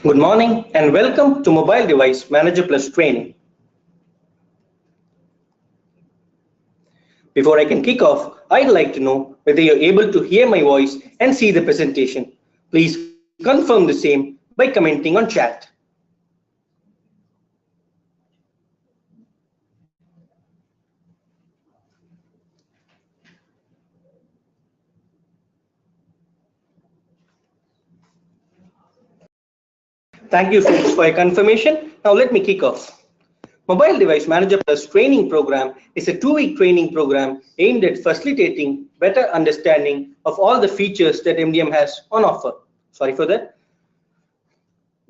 Good morning and welcome to Mobile Device Manager Plus training. Before I can kick off, I'd like to know whether you're able to hear my voice and see the presentation. Please confirm the same by commenting on chat. Thank you folks for your confirmation. Now let me kick off. Mobile Device Manager Plus training program is a 2-week training program aimed at facilitating better understanding of all the features that MDM has on offer. Sorry for that.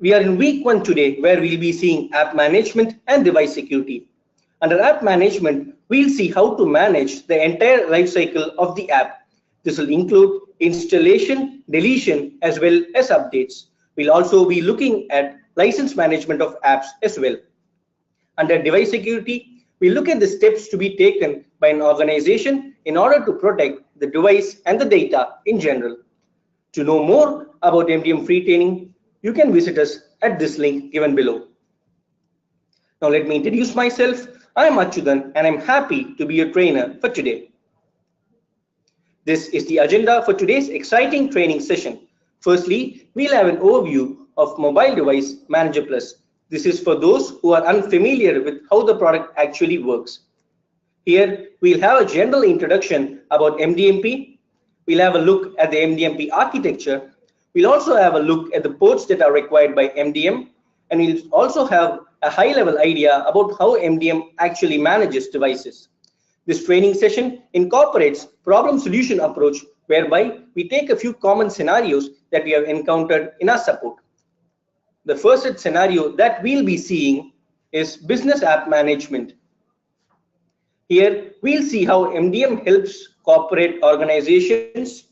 We are in week 1 today, where we'll be seeing app management and device security. Under app management, we'll see how to manage the entire life cycle of the app. This will include installation, deletion, as well as updates. We'll also be looking at license management of apps as well. Under device security, we look at the steps to be taken by an organization in order to protect the device and the data in general. To know more about MDM free training, you can visit us at this link given below. Now let me introduce myself. I am Achyutan and I'm happy to be your trainer for today. This is the agenda for today's exciting training session. Firstly, we'll have an overview of Mobile Device Manager Plus. This is for those who are unfamiliar with how the product actually works. Here, we'll have a general introduction about MDMP. We'll have a look at the MDMP architecture. We'll also have a look at the ports that are required by MDM. And we'll also have a high-level idea about how MDM actually manages devices. This training session incorporates problem-solution approach, whereby we take a few common scenarios that we have encountered in our support. The first scenario that we'll be seeing is business app management. Here, we'll see how MDM helps corporate organizations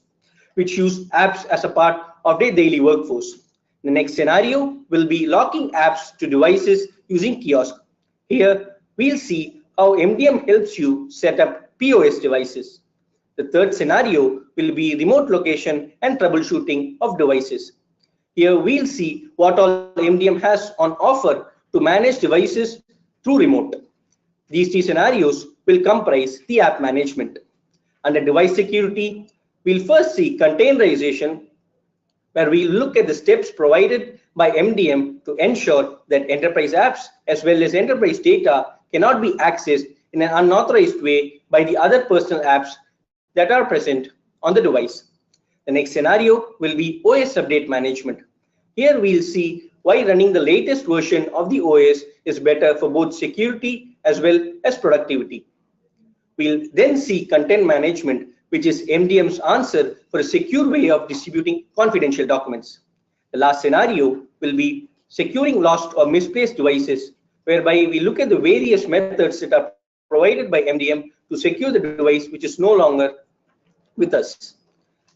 which use apps as a part of their daily workforce. The next scenario will be locking apps to devices using kiosk. Here, we'll see how MDM helps you set up POS devices. The third scenario will be remote location and troubleshooting of devices. Here we'll see what all MDM has on offer to manage devices through remote. These 3 scenarios will comprise the app management. Under device security, we'll first see containerization, where we'll look at the steps provided by MDM to ensure that enterprise apps as well as enterprise data cannot be accessed in an unauthorized way by the other personal apps that are present on the device. The next scenario will be OS update management. Here we'll see why running the latest version of the OS is better for both security as well as productivity. We'll then see content management, which is MDM's answer for a secure way of distributing confidential documents. The last scenario will be securing lost or misplaced devices, whereby we look at the various methods that are provided by MDM to secure the device which is no longer with us.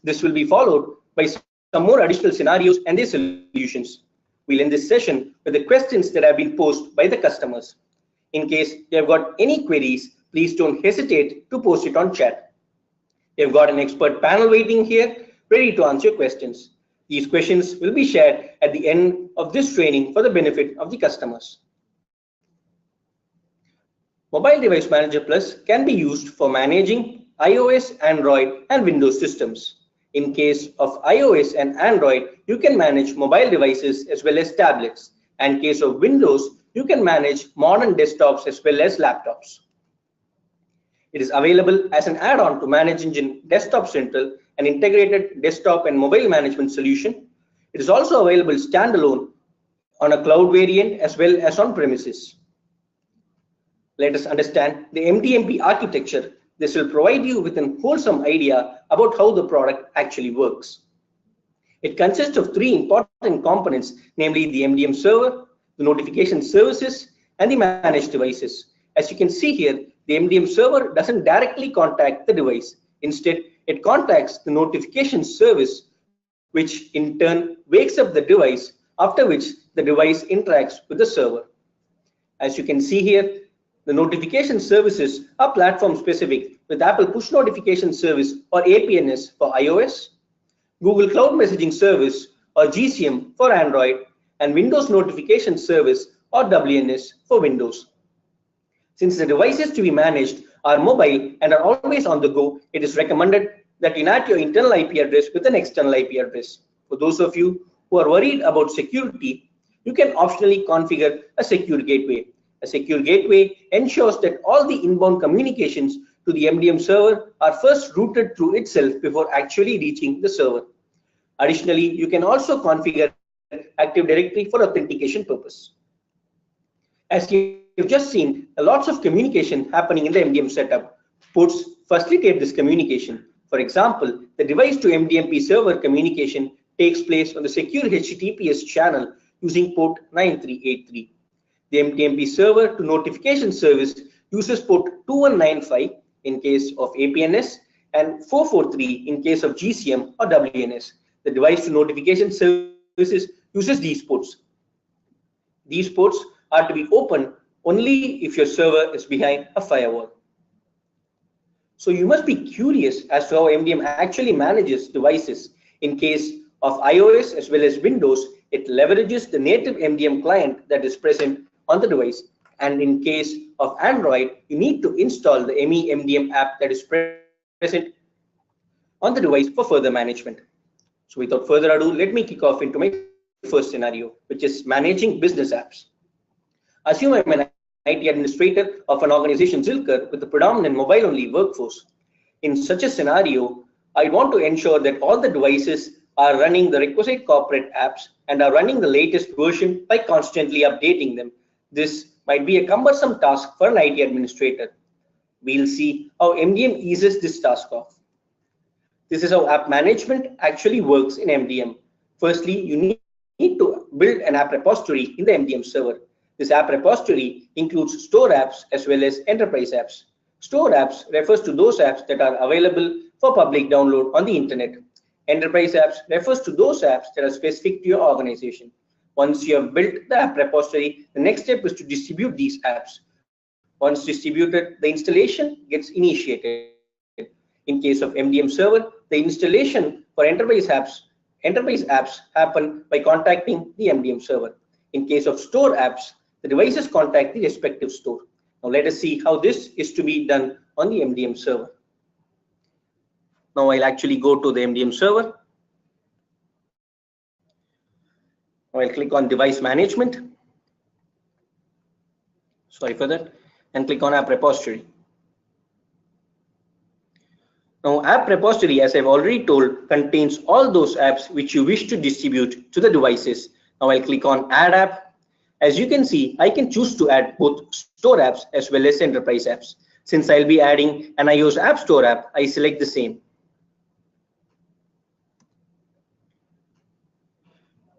This will be followed by some more additional scenarios and their solutions. We'll end this session with the questions that have been posed by the customers. In case you have got any queries, please don't hesitate to post it on chat. You've got an expert panel waiting here, ready to answer your questions. These questions will be shared at the end of this training for the benefit of the customers. Mobile Device Manager Plus can be used for managing iOS, Android, and Windows systems. In case of iOS and Android, you can manage mobile devices as well as tablets. And in case of Windows, you can manage modern desktops as well as laptops. It is available as an add-on to ManageEngine Desktop Central, an integrated desktop and mobile management solution. It is also available standalone on a cloud variant as well as on premises. Let us understand the MDMP architecture. This will provide you with a wholesome idea about how the product actually works. It consists of 3 important components, namely the MDM server, the notification services, and the managed devices. As you can see here, the MDM server doesn't directly contact the device. Instead, it contacts the notification service, which in turn wakes up the device, after which the device interacts with the server. As you can see here, the notification services are platform specific, with Apple Push Notification Service or APNS for iOS, Google Cloud Messaging Service or GCM for Android, and Windows Notification Service or WNS for Windows. Since the devices to be managed are mobile and are always on the go, it is recommended that you NAT your internal IP address with an external IP address. For those of you who are worried about security, you can optionally configure a secure gateway. A secure gateway ensures that all the inbound communications to the MDM server are first routed through itself before actually reaching the server. Additionally, you can also configure Active Directory for authentication purpose. As you've just seen, lots of communication happening in the MDM setup. Ports facilitate this communication. For example, the device to MDMP server communication takes place on the secure HTTPS channel using port 9383. The MDMP server to notification service uses port 2195 in case of APNS and 443 in case of GCM or WNS. The device to notification services uses these ports. These ports are to be open only if your server is behind a firewall. So you must be curious as to how MDM actually manages devices. In case of iOS as well as Windows, it leverages the native MDM client that is present on the device. And in case of Android, you need to install the ME MDM app that is present on the device for further management. So without further ado, let me kick off into my first scenario, which is managing business apps. Assume I'm an IT administrator of an organization Zilker with a predominant mobile-only workforce. In such a scenario, I want to ensure that all the devices are running the requisite corporate apps and are running the latest version by constantly updating them. This might be a cumbersome task for an IT administrator. We'll see how MDM eases this task off. This is how app management actually works in MDM. Firstly, you need to build an app repository in the MDM server. This app repository includes store apps as well as enterprise apps. Store apps refers to those apps that are available for public download on the internet. Enterprise apps refers to those apps that are specific to your organization. Once you have built the app repository, the next step is to distribute these apps. Once distributed, the installation gets initiated. In case of MDM server, the installation for enterprise apps happen by contacting the MDM server. In case of store apps, the devices contact the respective store. Now let us see how this is to be done on the MDM server. Now I'll actually go to the MDM server. Now I'll click on device management. Sorry for that. And click on app repository. Now app repository, as I've already told, contains all those apps which you wish to distribute to the devices. Now I'll click on add app. As you can see, I can choose to add both store apps as well as enterprise apps. Since I'll be adding an iOS App Store app, I select the same.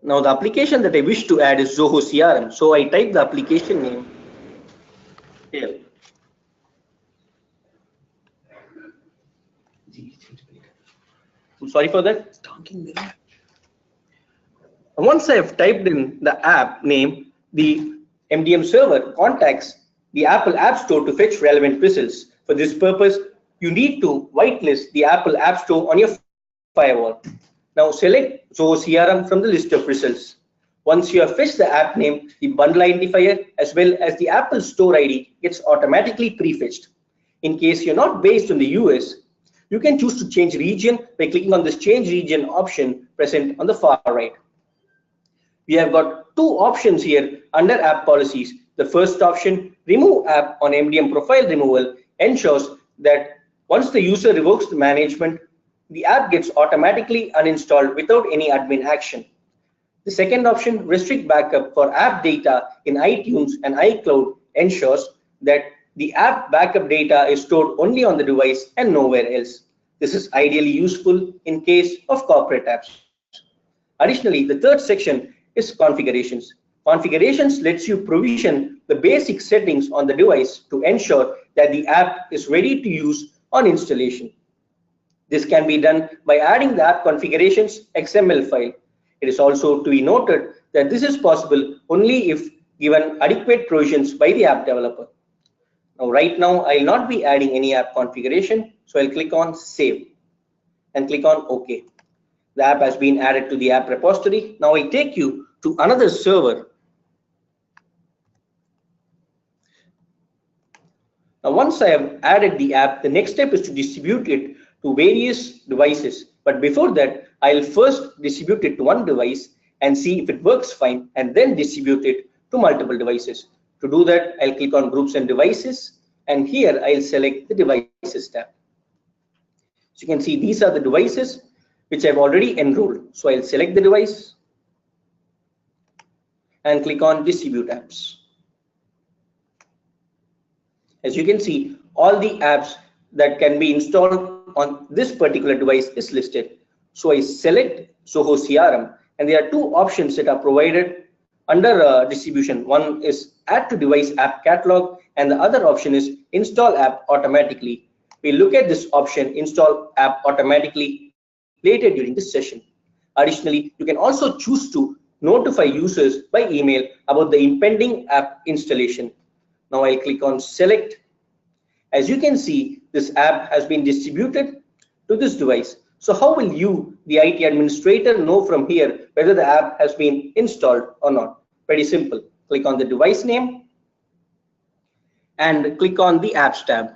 Now the application that I wish to add is Zoho CRM. So I type the application name here. I'm sorry for that. Once I have typed in the app name, the MDM server contacts the Apple App Store to fetch relevant results. For this purpose, you need to whitelist the Apple App Store on your firewall. Now select Zoho CRM from the list of results. Once you have fetched the app name, the bundle identifier as well as the Apple Store ID gets automatically prefetched. In case you're not based in the US, you can choose to change region by clicking on this change region option present on the far right. We have got two options here under app policies. The first option, remove app on MDM profile removal, ensures that once the user revokes the management, the app gets automatically uninstalled without any admin action. The second option, restrict backup for app data in iTunes and iCloud, ensures that the app backup data is stored only on the device and nowhere else. This is ideally useful in case of corporate apps. Additionally, the third section is configurations. Configurations lets you provision the basic settings on the device to ensure that the app is ready to use on installation. This can be done by adding the app configurations XML file. It is also to be noted that this is possible only if given adequate provisions by the app developer. Now, right now, I'll not be adding any app configuration, so I'll click on Save and click on OK. The app has been added to the app repository. Now I take you to another server. Now, once I have added the app, the next step is to distribute it to various devices. But before that, I'll first distribute it to one device and see if it works fine, and then distribute it to multiple devices. To do that, I'll click on Groups and Devices, and here I'll select the Devices tab. So you can see these are the devices which I've already enrolled. So I'll select the device and click on Distribute Apps. As you can see, all the apps that can be installed on this particular device is listed. So I select Zoho CRM, and there are two options that are provided under distribution. One is Add to Device App Catalog, and the other option is Install App Automatically. We'll look at this option, Install App Automatically, later during this session. Additionally, you can also choose to notify users by email about the impending app installation. Now I'll click on Select. As you can see, this app has been distributed to this device. So how will you, the IT administrator, know from here whether the app has been installed or not? Very simple. Click on the device name and click on the Apps tab.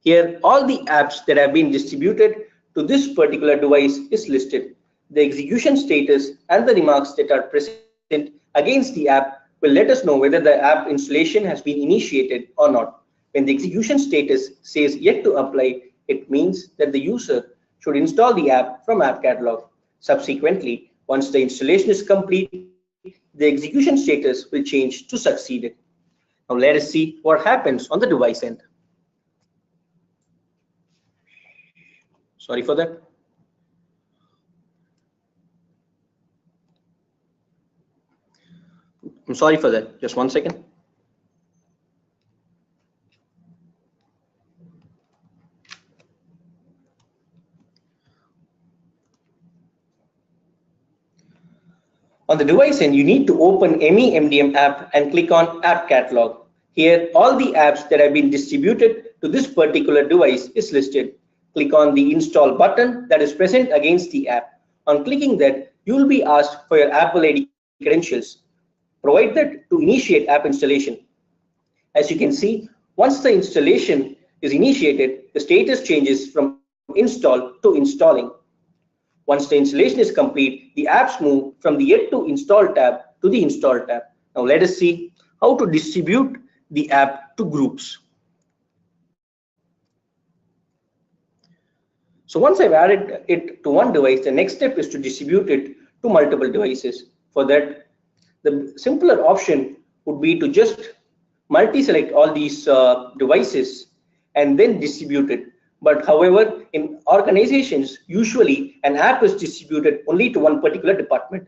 Here, all the apps that have been distributed to this particular device is listed. The execution status and the remarks that are present against the app will let us know whether the app installation has been initiated or not. When the execution status says yet to apply, it means that the user should install the app from App Catalog. Subsequently, once the installation is complete, the execution status will change to succeeded. Now let us see what happens on the device end. Sorry for that. I'm sorry for that. Just 1 second. On the device end, you need to open any MDM app and click on App Catalog. Here, all the apps that have been distributed to this particular device is listed. Click on the Install button that is present against the app. On clicking that, you will be asked for your Apple ID credentials. Provide that to initiate app installation. As you can see, once the installation is initiated, the status changes from install to installing. Once the installation is complete, the apps move from the Yet to Install tab to the Install tab. Now let us see how to distribute the app to groups. So once I've added it to one device, the next step is to distribute it to multiple devices. For that, the simpler option would be to just multi-select all these devices and then distribute it. But however, in organizations, usually an app is distributed only to one particular department.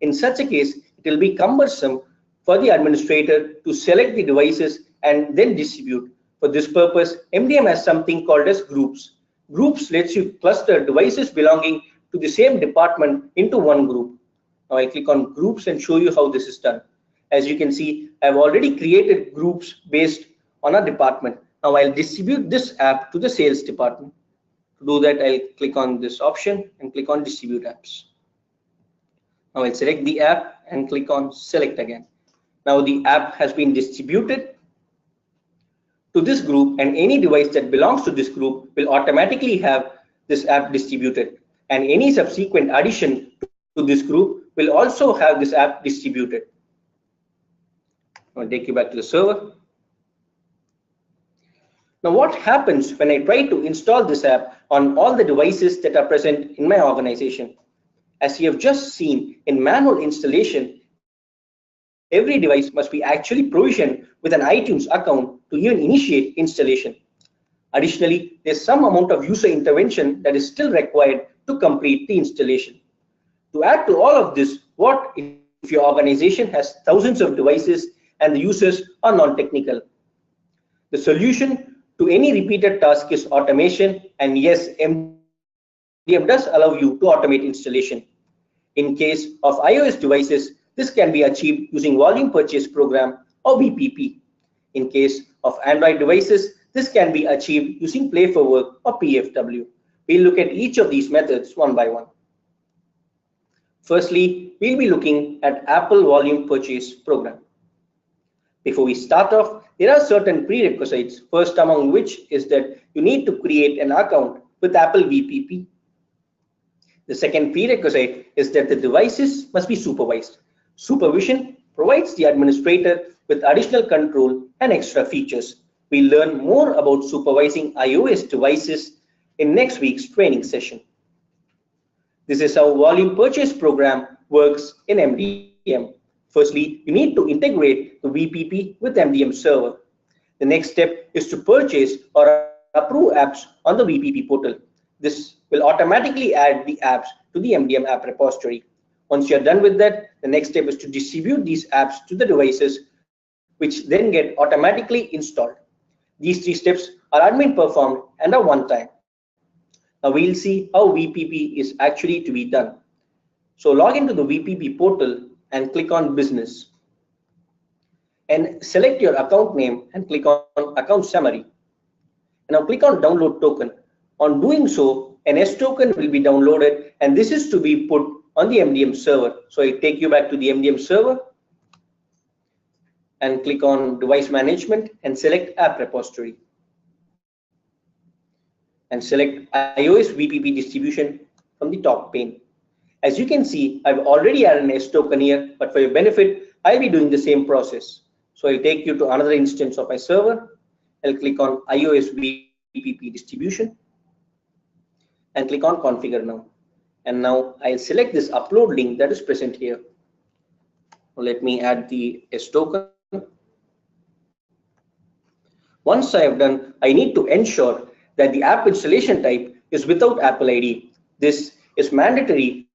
In such a case, it will be cumbersome for the administrator to select the devices and then distribute. For this purpose, MDM has something called as groups. Groups lets you cluster devices belonging to the same department into one group. Now I'll click on groups and show you how this is done. As you can see, I've already created groups based on a department. Now I'll distribute this app to the sales department. To do that, I'll click on this option and click on Distribute Apps. Now I'll select the app and click on Select again. Now the app has been distributed to this group, and any device that belongs to this group will automatically have this app distributed, and any subsequent addition to this group will also have this app distributed. I'll take you back to the server. Now what happens when I try to install this app on all the devices that are present in my organization? As you have just seen, in manual installation, every device must be actually provisioned with an iTunes account to even initiate installation. Additionally, there's some amount of user intervention that is still required to complete the installation. To add to all of this, what if your organization has thousands of devices and the users are non-technical? The solution to any repeated task is automation, and yes, MDM does allow you to automate installation. In case of iOS devices, this can be achieved using Volume Purchase Program or VPP. In case of Android devices, this can be achieved using Play for Work or PFW. We'll look at each of these methods one by one. Firstly, we'll be looking at Apple Volume Purchase Program. Before we start off, there are certain prerequisites, first among which is that you need to create an account with Apple VPP. The second prerequisite is that the devices must be supervised. Supervision provides the administrator with additional control and extra features. We'll learn more about supervising iOS devices in next week's training session. This is how Volume Purchase Program works in MDM. Firstly, you need to integrate the VPP with MDM server. The next step is to purchase or approve apps on the VPP portal. This will automatically add the apps to the MDM app repository. Once you're done with that, the next step is to distribute these apps to the devices, which then get automatically installed. These three steps are admin performed and are one time. Now we'll see how VPP is actually to be done. So log into the VPP portal and click on Business. And select your account name and click on Account Summary. And now click on Download Token. On doing so, an S token will be downloaded, and this is to be put on the MDM server. So I'll take you back to the MDM server and click on Device Management and select App Repository. And select iOS VPP distribution from the top pane. As you can see, I've already added an S token here, but for your benefit, I'll be doing the same process. So I'll take you to another instance of my server. I'll click on iOS VPP distribution and click on Configure Now. And now I'll select this upload link that is present here. Let me add the S token. Once I have done, I need to ensure that the app installation type is without Apple ID. This is mandatory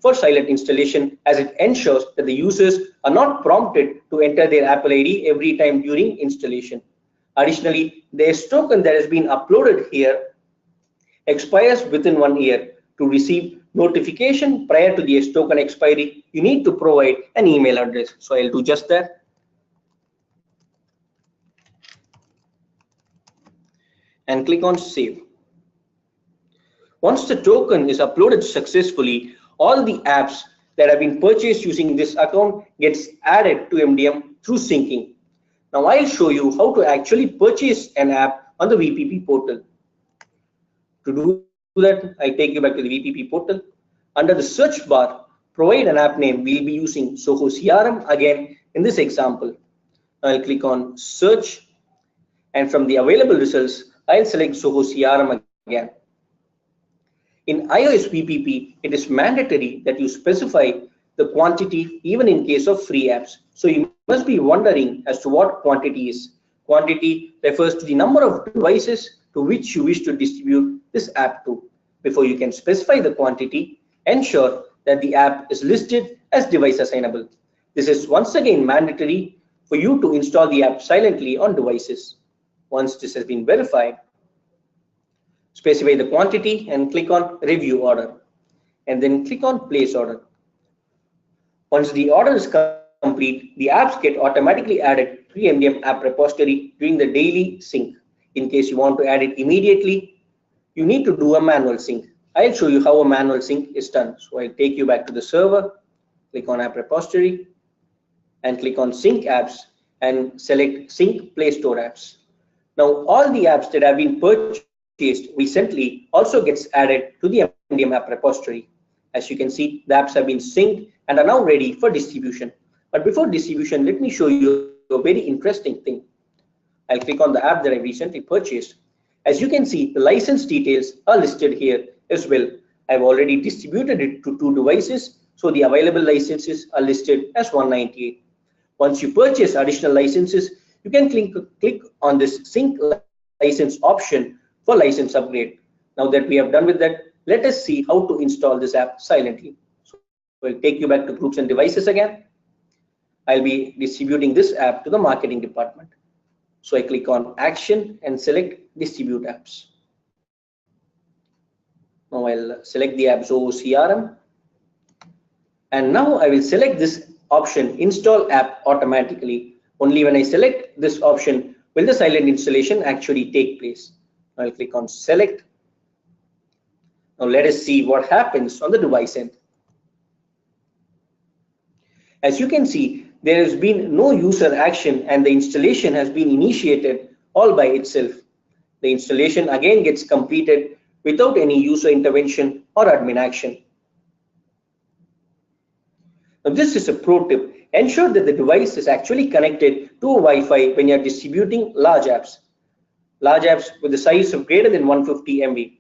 for silent installation, as it ensures that the users are not prompted to enter their Apple ID every time during installation. Additionally, the S token that has been uploaded here expires within 1 year. To receive notification prior to the S token expiry, you need to provide an email address. So I'll do just that. And click on Save. Once the token is uploaded successfully, all the apps that have been purchased using this account gets added to MDM through syncing. Now I'll show you how to actually purchase an app on the VPP portal. To do that, I take you back to the VPP portal. Under the search bar, provide an app name. We'll be using Soho CRM again in this example. I'll click on Search, and from the available results, I'll select Soho CRM again. In iOS VPP, it is mandatory that you specify the quantity even in case of free apps. So you must be wondering as to what quantity is. Quantity refers to the number of devices to which you wish to distribute this app to. Before you can specify the quantity, ensure that the app is listed as device assignable. This is once again mandatory for you to install the app silently on devices. Once this has been verified, specify the quantity and click on Review Order, and then click on Place Order. Once the order is complete, the apps get automatically added to the MDM app repository during the daily sync. In case you want to add it immediately, you need to do a manual sync. I'll show you how a manual sync is done. So I'll take you back to the server, click on App Repository, and click on Sync Apps, and select Sync Play Store Apps. Now, all the apps that have been purchased recently also gets added to the MDM app repository. As you can see, the apps have been synced and are now ready for distribution. But before distribution, let me show you a very interesting thing. I'll click on the app that I recently purchased. As you can see, the license details are listed here as well. I've already distributed it to 2 devices, so the available licenses are listed as 198. Once you purchase additional licenses, you can click on this sync license option for license upgrade. Now that we have done with that, let us see how to install this app silently. So we'll take you back to Groups and Devices again. I'll be distributing this app to the marketing department. So I click on Action and select Distribute Apps. Now I'll select the app Soho CRM. And now I will select this option, Install App Automatically. Only when I select this option will the silent installation actually take place. I'll click on Select. Now let us see what happens on the device end. As you can see, there has been no user action and the installation has been initiated all by itself. The installation again gets completed without any user intervention or admin action. Now this is a pro tip. Ensure that the device is actually connected to a Wi-Fi when you are distributing large apps with a size of greater than 150 MB.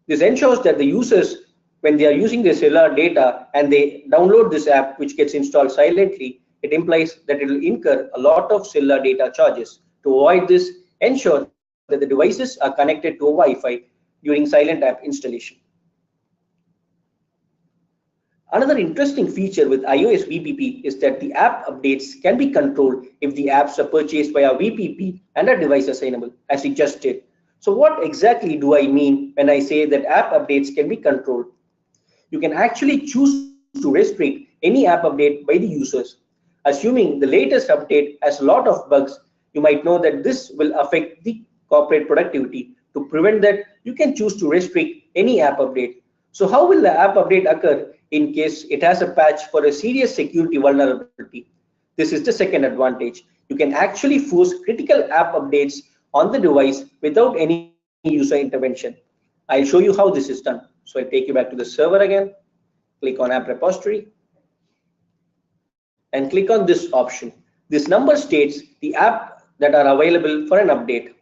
This ensures that the users, when they are using their cellular data and they download this app which gets installed silently, it implies that it will incur a lot of cellular data charges. To avoid this, ensure that the devices are connected to a Wi-Fi during silent app installation. Another interesting feature with iOS VPP is that the app updates can be controlled if the apps are purchased via VPP and are device assignable, as we just did. So what exactly do I mean when I say that app updates can be controlled? You can actually choose to restrict any app update by the users. Assuming the latest update has a lot of bugs, you might know that this will affect the corporate productivity. To prevent that, you can choose to restrict any app update. So how will the app update occur in case it has a patch for a serious security vulnerability? This is the second advantage. You can actually force critical app updates on the device without any user intervention. I'll show you how this is done. So I'll take you back to the server again, click on app repository, and click on this option. This number states the app that are available for an update.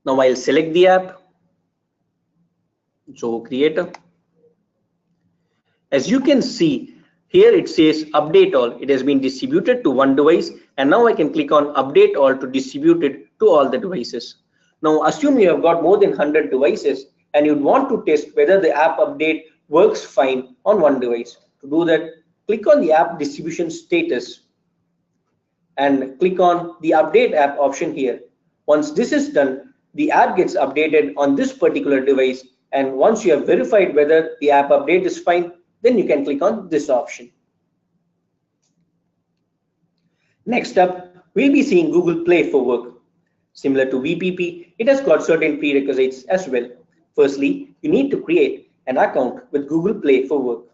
Now I'll select the app, so creator. As you can see, here it says update all. It has been distributed to one device, and now I can click on update all to distribute it to all the devices. Now assume you have got more than 100 devices and you'd want to test whether the app update works fine on one device. To do that, click on the app distribution status and click on the update app option here. Once this is done, the app gets updated on this particular device, and once you have verified whether the app update is fine, then you can click on this option. Next up, we'll be seeing Google Play for Work. Similar to VPP, it has got certain prerequisites as well. Firstly, you need to create an account with Google Play for Work.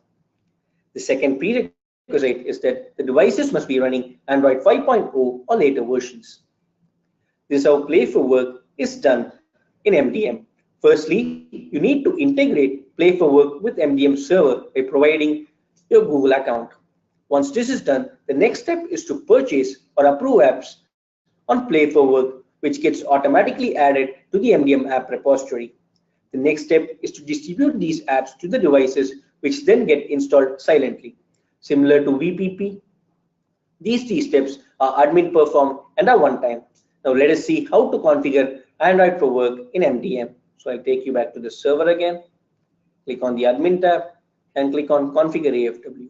The second prerequisite is that the devices must be running Android 5.0 or later versions. This is how Play for Work is done in MDM. Firstly, you need to integrate Play for Work with MDM server by providing your Google account. Once this is done, the next step is to purchase or approve apps on Play for Work, which gets automatically added to the MDM app repository. The next step is to distribute these apps to the devices, which then get installed silently. Similar to VPP, these three steps are admin performed and are one time. Now let us see how to configure Android for Work in MDM. So I'll take you back to the server again, click on the admin tab and click on configure AFW.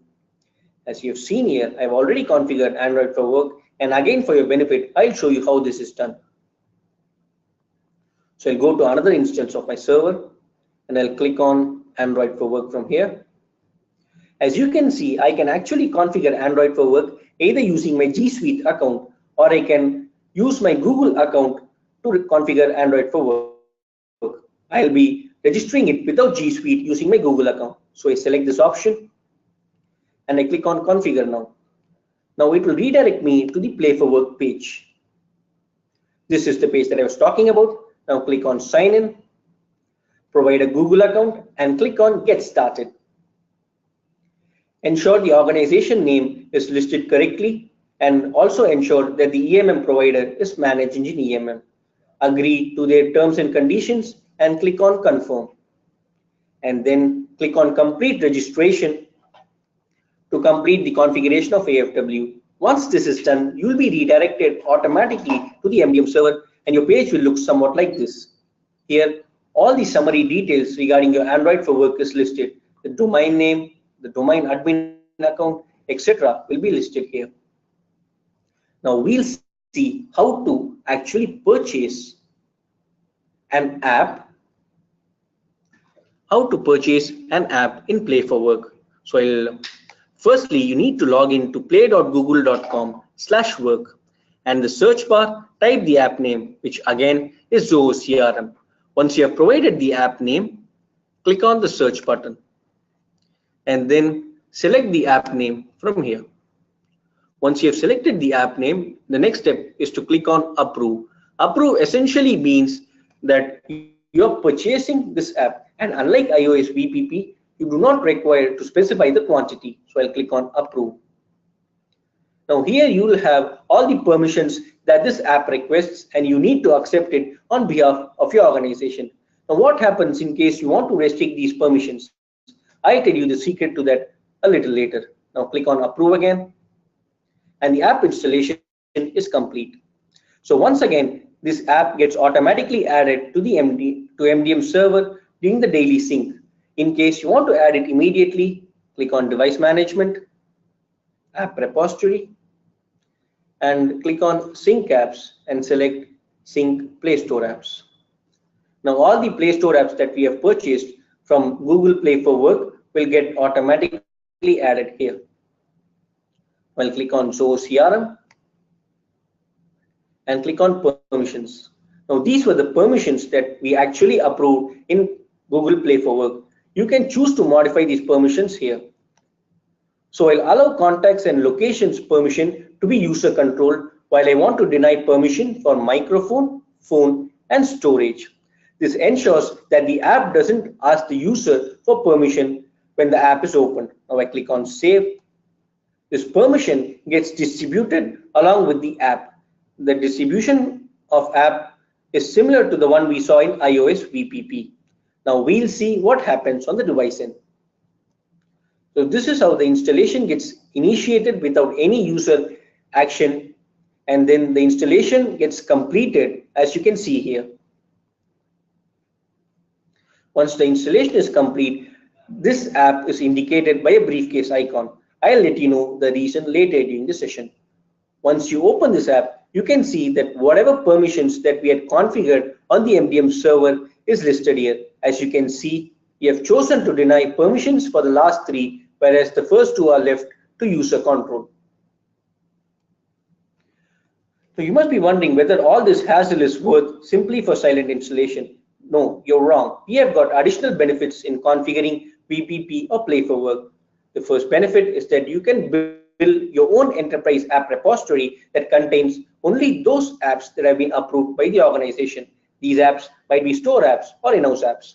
As you've seen here, I've already configured Android for Work, and again for your benefit, I'll show you how this is done. So I'll go to another instance of my server and I'll click on Android for Work from here. As you can see, I can actually configure Android for Work either using my G Suite account, or I can use my Google account to configure Android for Work. I'll be registering it without G Suite using my Google account. So I select this option and I click on configure now. Now it will redirect me to the Play for Work page. This is the page that I was talking about. Now click on sign in, provide a Google account and click on get started. Ensure the organization name is listed correctly and also ensure that the EMM provider is ManageEngine EMM. Agree to their terms and conditions and click on confirm. And then click on complete registration to complete the configuration of AFW. Once this is done, you will be redirected automatically to the MDM server and your page will look somewhat like this. Here, all the summary details regarding your Android for Work is listed. The domain name, the domain admin account, etc. will be listed here. Now we'll see how to actually purchase an app, in Play for Work. So firstly, you need to log in to play.google.com/work, and the search bar, type the app name, which again is Zoho CRM. Once you have provided the app name, click on the search button and then select the app name from here. Once you have selected the app name, the next step is to click on approve. Approve essentially means that you're purchasing this app, and unlike iOS VPP, you do not require to specify the quantity. So I'll click on approve. Now here you will have all the permissions that this app requests, and you need to accept it on behalf of your organization. Now what happens in case you want to restrict these permissions? I'll tell you the secret to that a little later. Now click on approve again, and the app installation is complete. So once again, this app gets automatically added to the MDM server during the daily sync. In case you want to add it immediately, click on device management, app repository, and click on sync apps and select sync Play Store apps. Now all the Play Store apps that we have purchased from Google Play for Work will get automatically added here. I'll click on show CRM and click on permissions. Now these were the permissions that we actually approved in Google Play for Work. You can choose to modify these permissions here. So I'll allow contacts and locations permission to be user controlled, while I want to deny permission for microphone, phone, and storage. This ensures that the app doesn't ask the user for permission when the app is opened. Now I click on save. This permission gets distributed along with the app. The distribution of app is similar to the one we saw in iOS VPP. Now we'll see what happens on the device end. So this is how the installation gets initiated without any user action, and then the installation gets completed, as you can see here. Once the installation is complete, this app is indicated by a briefcase icon. I'll let you know the reason later during the session. Once you open this app, you can see that whatever permissions that we had configured on the MDM server is listed here. As you can see, we have chosen to deny permissions for the last three, whereas the first two are left to user control. So you must be wondering whether all this hassle is worth simply for silent installation. No, you're wrong. We have got additional benefits in configuring VPP or Play for Work. The first benefit is that you can build your own enterprise app repository that contains only those apps that have been approved by the organization. These apps might be store apps or in-house apps.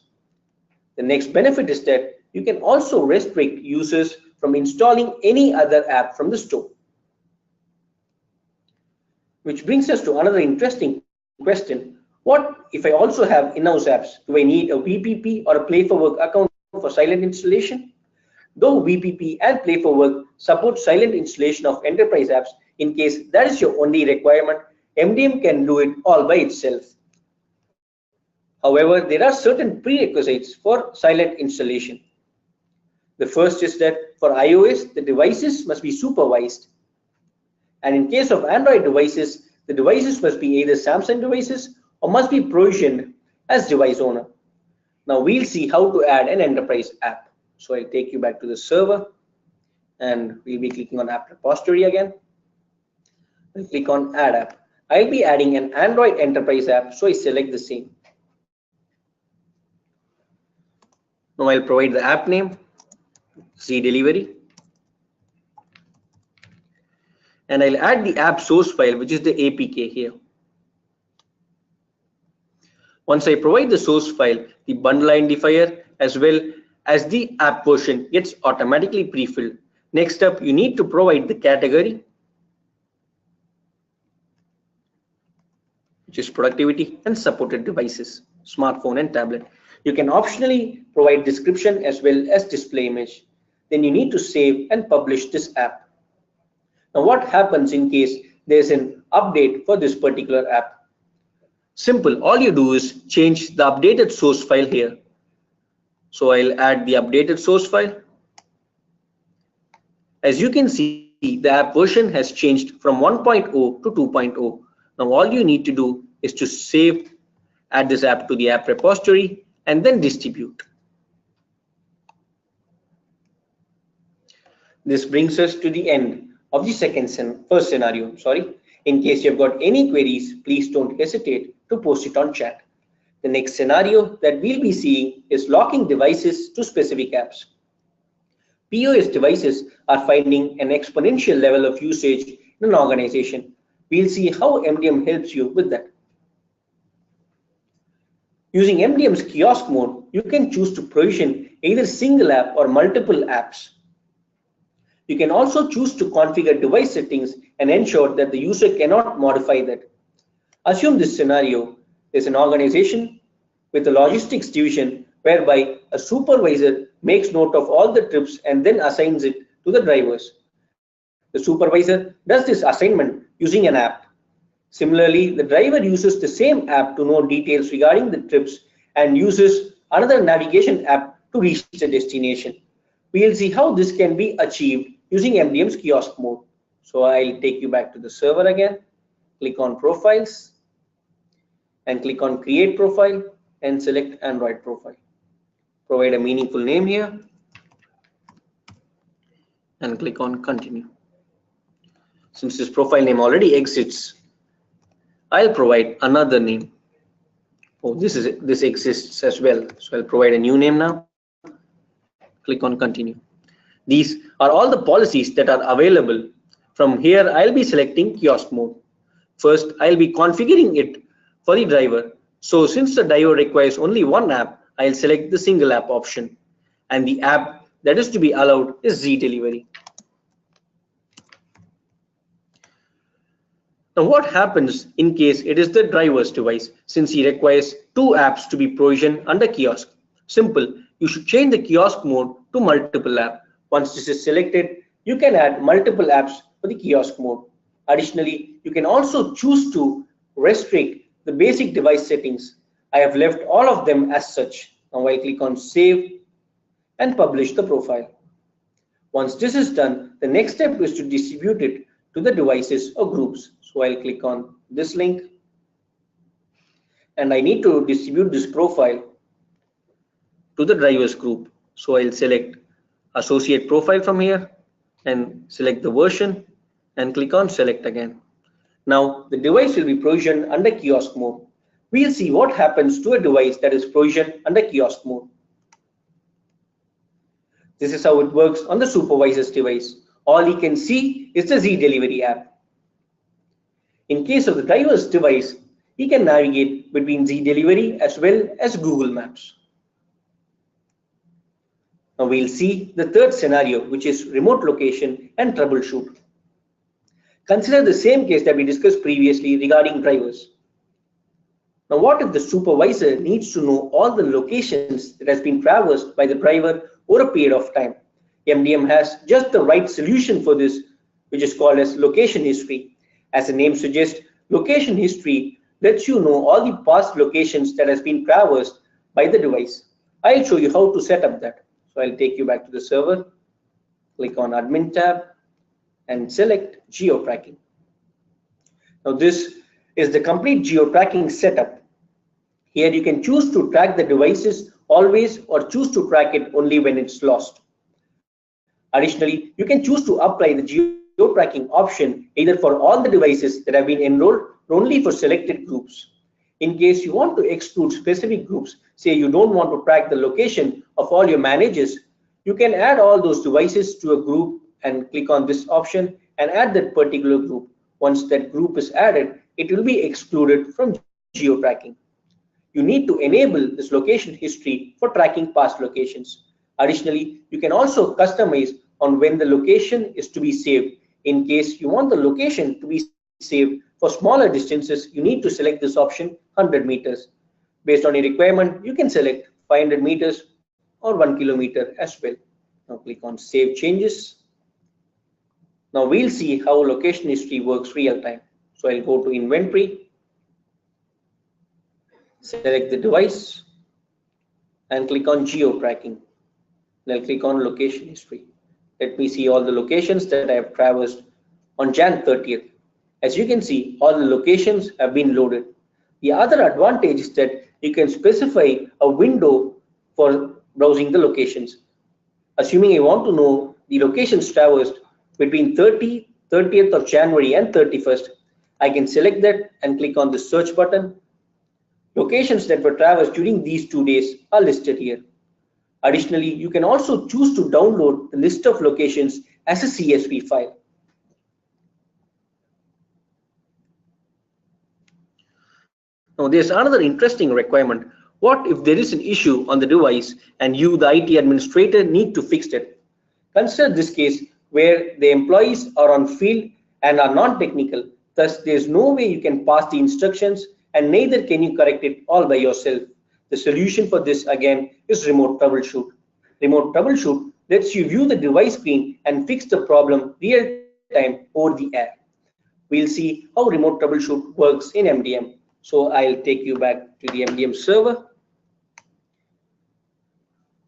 The next benefit is that you can also restrict users from installing any other app from the store. Which brings us to another interesting question. What if I also have in-house apps? Do I need a VPP or a Play for Work account for silent installation? Though VPP and Play for Work support silent installation of enterprise apps, in case that is your only requirement, MDM can do it all by itself. However, there are certain prerequisites for silent installation. The first is that for iOS, the devices must be supervised. And in case of Android devices, the devices must be either Samsung devices or must be provisioned as device owner. Now we'll see how to add an enterprise app. So I'll take you back to the server, and we'll be clicking on app repository again. We'll click on add app. I'll be adding an Android enterprise app, so I select the same. Now I'll provide the app name, Z Delivery, and I'll add the app source file, which is the APK here. Once I provide the source file, the bundle identifier as well as the app version gets automatically pre-filled. Next up, you need to provide the category, which is productivity and supported devices, smartphone and tablet. You can optionally provide description as well as display image. Then you need to save and publish this app. Now what happens in case there's an update for this particular app? Simple, all you do is change the updated source file here. So I'll add the updated source file. As you can see, the app version has changed from 1.0 to 2.0. Now all you need to do is to save, add this app to the app repository, and then distribute. This brings us to the end of the first scenario. In case you've got any queries, please don't hesitate to post it on chat. The next scenario that we'll be seeing is locking devices to specific apps. POS devices are finding an exponential level of usage in an organization. We'll see how MDM helps you with that. Using MDM's kiosk mode, you can choose to provision either single app or multiple apps. You can also choose to configure device settings and ensure that the user cannot modify that. Assume this scenario is an organization with a logistics division whereby a supervisor makes note of all the trips and then assigns it to the drivers. The supervisor does this assignment using an app. Similarly, the driver uses the same app to know details regarding the trips and uses another navigation app to reach the destination. We'll see how this can be achieved using MDM's kiosk mode. So I'll take you back to the server again. Click on Profiles and click on Create Profile and select Android Profile. Provide a meaningful name here and click on Continue. Since this profile name already exists, I'll provide another name. Oh, this exists as well. So I'll provide a new name now. Click on Continue. These are all the policies that are available. From here, I'll be selecting kiosk mode. First, I'll be configuring it for the driver. So since the driver requires only one app, I'll select the single app option. And the app that is to be allowed is Z-Delivery. Now what happens in case it is the driver's device, since he requires two apps to be provisioned under kiosk? Simple, you should change the kiosk mode to multiple app. Once this is selected, you can add multiple apps for the kiosk mode. Additionally, you can also choose to restrict the basic device settings. I have left all of them as such. Now I click on Save and publish the profile. Once this is done, the next step is to distribute it to the devices or groups. So I'll click on this link and I need to distribute this profile to the drivers group. So I'll select Associate Profile from here and select the version and click on Select again. Now the device will be provisioned under kiosk mode. We'll see what happens to a device that is provisioned under kiosk mode. This is how it works on the supervisor's device. All he can see is the Z-Delivery app. In case of the driver's device, he can navigate between Z-Delivery as well as Google Maps. Now we'll see the third scenario, which is remote location and troubleshoot. Consider the same case that we discussed previously regarding drivers. Now what if the supervisor needs to know all the locations that has been traversed by the driver over a period of time? MDM has just the right solution for this, which is called as location history. As the name suggests, location history lets you know all the past locations that has been traversed by the device. I'll show you how to set up that. So I'll take you back to the server, click on Admin tab and select Geo-tracking. Now this is the complete geo-tracking setup. Here you can choose to track the devices always or choose to track it only when it's lost. Additionally, you can choose to apply the geo-tracking option either for all the devices that have been enrolled or only for selected groups. In case you want to exclude specific groups, say you don't want to track the location of all your managers, you can add all those devices to a group and click on this option and add that particular group. Once that group is added, it will be excluded from geo-tracking. You need to enable this location history for tracking past locations. Additionally, you can also customize on when the location is to be saved. In case you want the location to be saved for smaller distances, you need to select this option 100 meters. Based on your requirement, you can select 500 meters or 1 kilometer as well. Now click on Save Changes. Now we'll see how location history works real time. So I'll go to Inventory, select the device and click on Geo-tracking. Then I'll click on Location History. Let me see all the locations that I have traversed on Jan 30th. As you can see, all the locations have been loaded. The other advantage is that you can specify a window for browsing the locations. Assuming you want to know the locations traversed between 30th of January and 31st, I can select that and click on the search button. Locations that were traversed during these 2 days are listed here. Additionally, you can also choose to download the list of locations as a CSV file. Now, there's another interesting requirement. What if there is an issue on the device and you, the IT administrator, need to fix it? Consider this case where the employees are on field and are non-technical. Thus, there's no way you can pass the instructions and neither can you correct it all by yourself. The solution for this again is remote troubleshoot. Remote troubleshoot lets you view the device screen and fix the problem real time over the air. We'll see how remote troubleshoot works in MDM. So I'll take you back to the MDM server.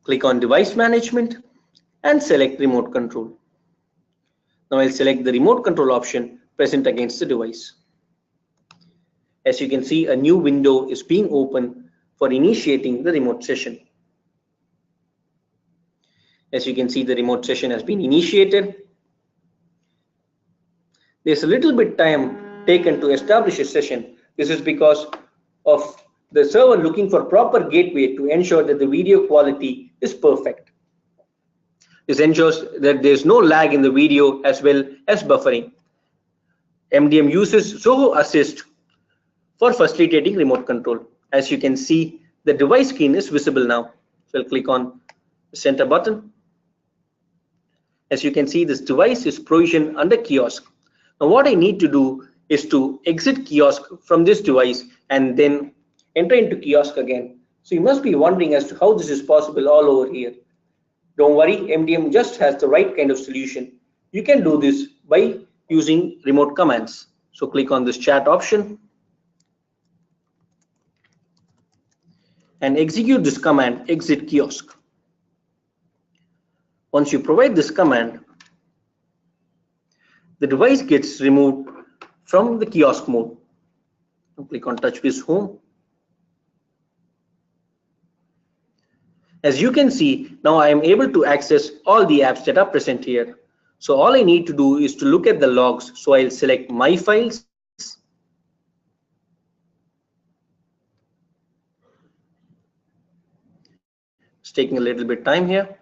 Click on device management and select remote control. Now I'll select the remote control option present against the device. As you can see, a new window is being opened for initiating the remote session. As you can see, the remote session has been initiated. There's a little bit time taken to establish a session. This is because of the server looking for proper gateway to ensure that the video quality is perfect. This ensures that there's no lag in the video as well as buffering. MDM uses Zoho Assist for facilitating remote control. As you can see, the device screen is visible now. So I'll click on the center button. As you can see, this device is provisioned under kiosk. Now what I need to do is to exit kiosk from this device and then enter into kiosk again. So you must be wondering as to how this is possible all over here. Don't worry, MDM just has the right kind of solution. You can do this by using remote commands. So click on this chat option and execute this command, exit kiosk. Once you provide this command, the device gets removed from the kiosk mode. Now click on TouchWiz Home. As you can see, now I am able to access all the apps that are present here. So all I need to do is to look at the logs. So I'll select My Files. It's taking a little bit time here.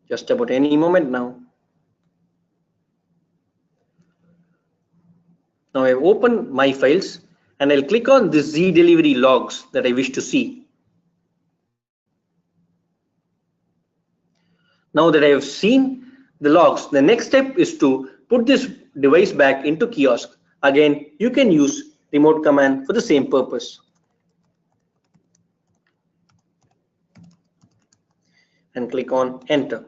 Just about any moment now. Now I've opened My Files and I'll click on the Z delivery logs that I wish to see. Now that I have seen the logs, the next step is to put this device back into kiosk. Again, you can use remote command for the same purpose. And click on enter.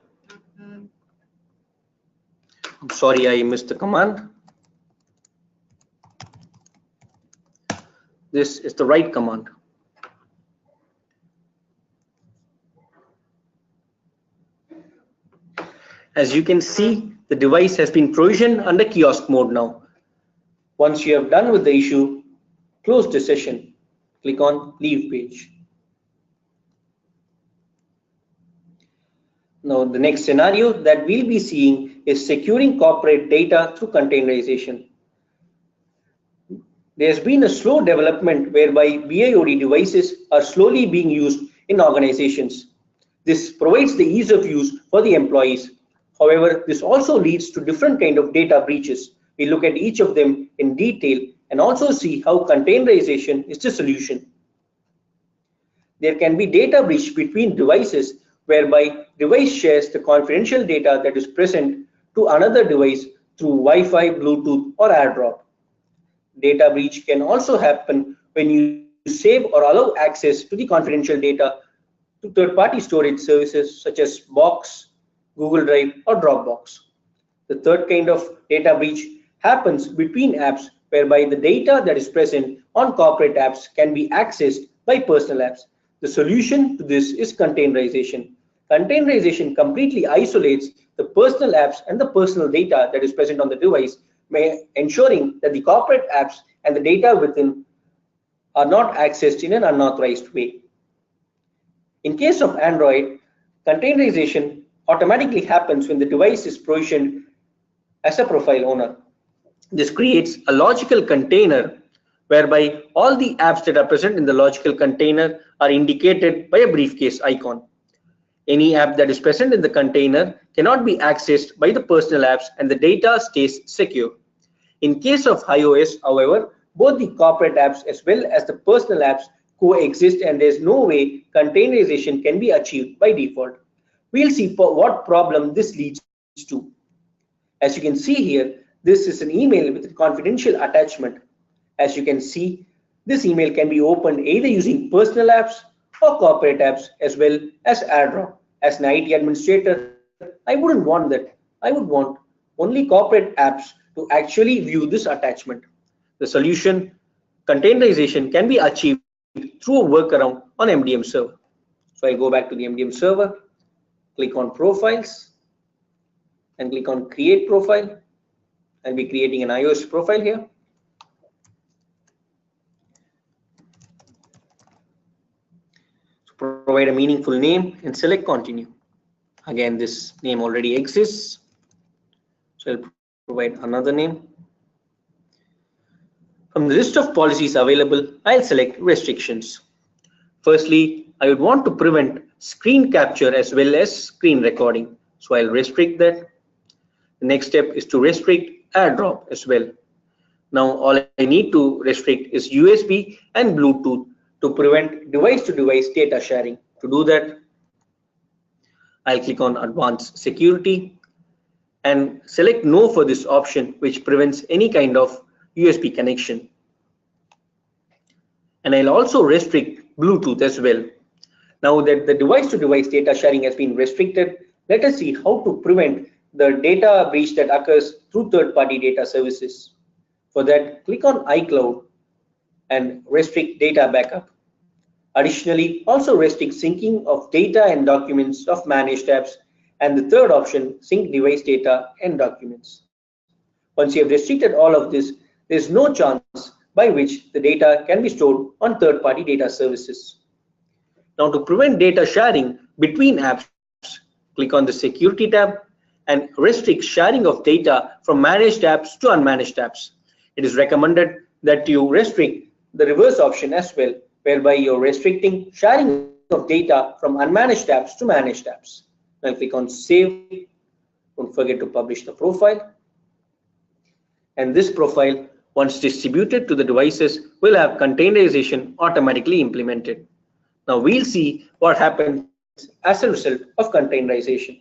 I'm sorry, I missed the command. This is the right command. As you can see, the device has been provisioned under kiosk mode now. Once you have done with the issue, close the session. Click on Leave Page. Now, the next scenario that we'll be seeing is securing corporate data through containerization. There's been a slow development whereby BIOD devices are slowly being used in organizations. This provides the ease of use for the employees. However, this also leads to different kind of data breaches. We look at each of them in detail and also see how containerization is the solution. There can be data breach between devices whereby device shares the confidential data that is present to another device through Wi-Fi, Bluetooth, or AirDrop. Data breach can also happen when you save or allow access to the confidential data to third-party storage services such as Box, Google Drive, or Dropbox. The third kind of data breach happens between apps whereby the data that is present on corporate apps can be accessed by personal apps. The solution to this is containerization. Containerization completely isolates the personal apps and the personal data that is present on the device, ensuring that the corporate apps and the data within are not accessed in an unauthorized way. In case of Android, containerization automatically happens when the device is provisioned as a profile owner. This creates a logical container whereby all the apps that are present in the logical container are indicated by a briefcase icon. Any app that is present in the container cannot be accessed by the personal apps and the data stays secure. In case of iOS, however, both the corporate apps as well as the personal apps coexist and there is no way containerization can be achieved by default. We'll see what problem this leads to. As you can see here, this is an email with a confidential attachment. As you can see, this email can be opened either using personal apps or corporate apps as well as AirDrop. As an IT administrator, I wouldn't want that. I would want only corporate apps to actually view this attachment. The solution, containerization, can be achieved through a workaround on MDM server. So I go back to the MDM server, click on profiles and click on create profile. I'll be creating an iOS profile here. So provide a meaningful name and select continue. Again, this name already exists, so I'll provide another name. From the list of policies available, I'll select restrictions. Firstly, I would want to prevent screen capture as well as screen recording, so I'll restrict that. The next step is to restrict AirDrop as well. Now all I need to restrict is USB and Bluetooth to prevent device-to-device data sharing. To do that, I'll click on Advanced Security and select No for this option, which prevents any kind of USB connection. And I'll also restrict Bluetooth as well. Now that the device-to-device data sharing has been restricted, let us see how to prevent the data breach that occurs through third-party data services. For that, click on iCloud and restrict data backup. Additionally, also restrict syncing of data and documents of managed apps. And the third option, sync device data and documents. Once you have restricted all of this, there is no chance by which the data can be stored on third-party data services. Now to prevent data sharing between apps, click on the Security tab and restrict sharing of data from managed apps to unmanaged apps. It is recommended that you restrict the reverse option as well, whereby you're restricting sharing of data from unmanaged apps to managed apps. Now click on Save. Don't forget to publish the profile. And this profile, once distributed to the devices, will have containerization automatically implemented. Now we'll see what happens as a result of containerization.